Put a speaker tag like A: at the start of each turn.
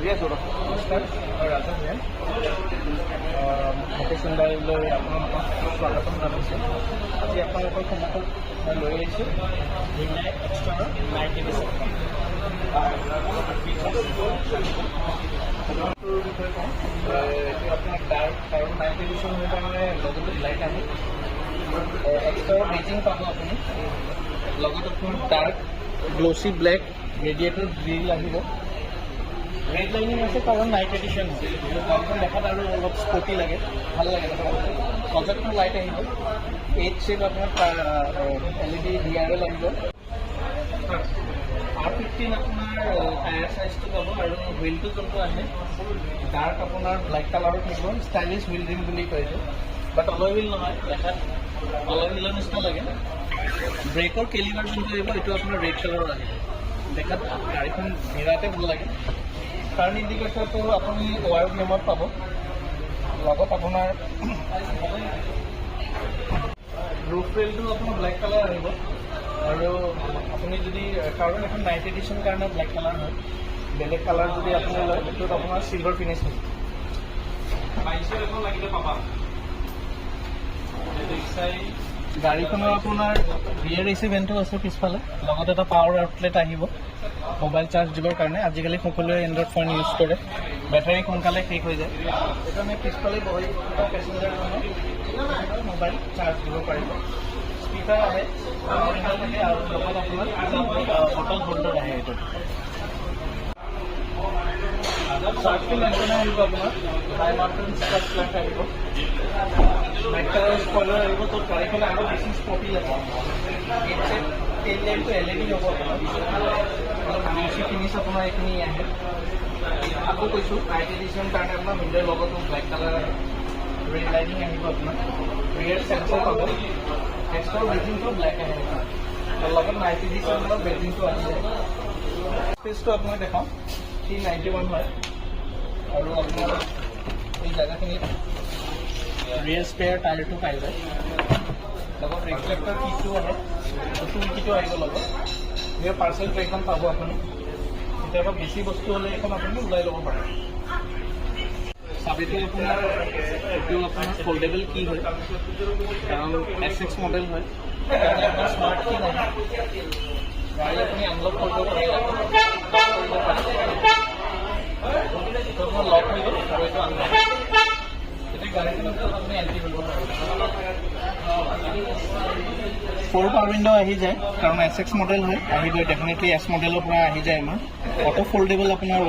A: নমস্কাৰ মই ৰাজা ভূঞা মুকেশ ইণ্ডাষ্ট্ৰীলৈ আপোনালোকক স্বাগতম জনাইছোঁ। আজি আপোনালোকৰ সন্মুখত মই লৈ আহিছোঁ হিণ্ডাই এক্সট্ৰাৰ 90 বিষয়ে কওঁ। এইটো আপোনাক ডাৰ্ক আৰু 90 ডিভিছন হৈ কাৰণে লগতে লাইট আহে। এক্সট্ৰাৰ ৰেটিং পাব আপুনি, লগত আপোনাৰ dark glossy black radiator grill আহিব। ৰেড লাইনিং আছে কাৰণ নাইট এডিশ্যন আছে, গাড়ীখন দেখাত আৰু অলপ স্পৰ্টি লাগে, ভাল লাগে দেখাত। প্ৰজেক্টৰ লাইট আহিব, 8 শ্বেড আপোনাৰ LED DRL আহিব। R15 আপোনাৰ টায়াৰ চাইজটো পাব আৰু হুইলটো যোনটো আহে ডাৰ্ক আপোনাৰ ব্লেক কালাৰত থাকিব, ষ্টাইলিছ হুইল ৰিম বুলি কয় এইটো, বাট অলয় হুইল নহয়, দেখাত অলয় হুইলৰ নিচিনা লাগে। ব্ৰেকৰ কেলিভাৰ যোনটো আহিব এইটো আপোনাৰ ৰেড কালাৰৰ আহিব, দেখাত গাড়ীখন বিৰাটে ভাল লাগে। টাৰ্ণ ইণ্ডিকেটৰটো আপুনি ৱায়াৰ ফ্লেমত পাব, লগত আপোনাৰ ৰুফ ৰেলটো আপোনাৰ ব্লেক কালাৰ আহিব। আৰু আপুনি যদি কাৰণ এখন 90 এডিশ্যন কাৰণে ব্লেক কালাৰ হয়, বেলেগ কালাৰ যদি আপুনি লয় সেইটোত আপোনাৰ চিলভাৰ ফিনিছ হয়। গাড়ীখনৰ আপোনাৰ ৰিয়েৰ এচি ভেণ্টো আছে পিছফালে, লগত এটা পাৱাৰ আউটলেট আহিব মোবাইল চাৰ্জ দিবৰ কাৰণে। আজিকালি সকলোৱে এণ্ড্ৰইড ফোন ইউজ কৰে, বেটাৰী সোনকালে শেষ হৈ যায়, সেইকাৰণে পিছফালে বহি পেচেঞ্জাৰজনে মোবাইল চাৰ্জ দিব পাৰিব। স্পীকাৰ আহে থাকে আৰু লগত আপোনাৰ বটল হোল্ডাৰ আহে। এইটো চাৰ্জটো এণ্টেনা আহিব আপোনাৰ, হাই মাউণ্টেন চাৰ্জ লাইট আহিব, হোৱাইট কালাৰৰ স্পইলাৰ আহিব, তো গাড়ীখনে আৰু বেছি স্পৰ্টি লাগে। টেইল লাইটটো LED হ'ব আপোনাৰ, গ্ল'চি ফিনিছ আপোনাৰ এইখিনি আহে। আকৌ কৈছোঁ 90 এডিশ্যন কাৰণে আপোনাৰ মিডৰ লগতো ব্লেক কালাৰ আহে, ৰেড লাইনিং আহিব আপোনাৰ, ৰিয়েৰ চেন্সৰ পাব, এক্সট্ৰা বেজিংটো ব্লেক আহে আৰু লগত 90 এডিশ্যনৰ বেজিংটো আহি যায়। স্পেচটো আপোনাক দেখাওঁ, 391 হয় আৰু আপোনাৰ এই জেগাখিনিত ৰিয়েৰ স্পেয়াৰ টায়াৰটো পাই যায়, লগত ৰিফ্লেক্টৰ কিটো আহে, টুল কিটো আহিব লগত। ইয়াৰ পাৰ্চেল ট্ৰেখন পাব আপুনি, কেতিয়াবা বেছি বস্তু হ'লে এখন আপুনি ওলাই ল'ব পাৰে। চাবিটো আপোনাৰ এইটো আপোনাৰ ফল্ডেবল কি হয়, কাৰণ SX মডেল হয়, সেইকাৰণে আপোনাৰ স্মাৰ্ট কি নাহে, গাড়ী আপুনি আনলক কৰিব পাৰে, আপোনাৰ লক হৈ গ'ল আৰু এইটো আনলক, এতিয়া গাড়ীখনৰ ভিতৰত আপুনি এণ্ট্ৰি কৰিব পাৰে। 4 পাৱাৰ উইণ্ড' আহি যায়, কাৰণ SX মডেল হয়, আহিবই ডেফিনেটলি S মডেলৰ পৰা আহি যায় আমাৰ। অটো ফল্ডেবল আপোনাৰ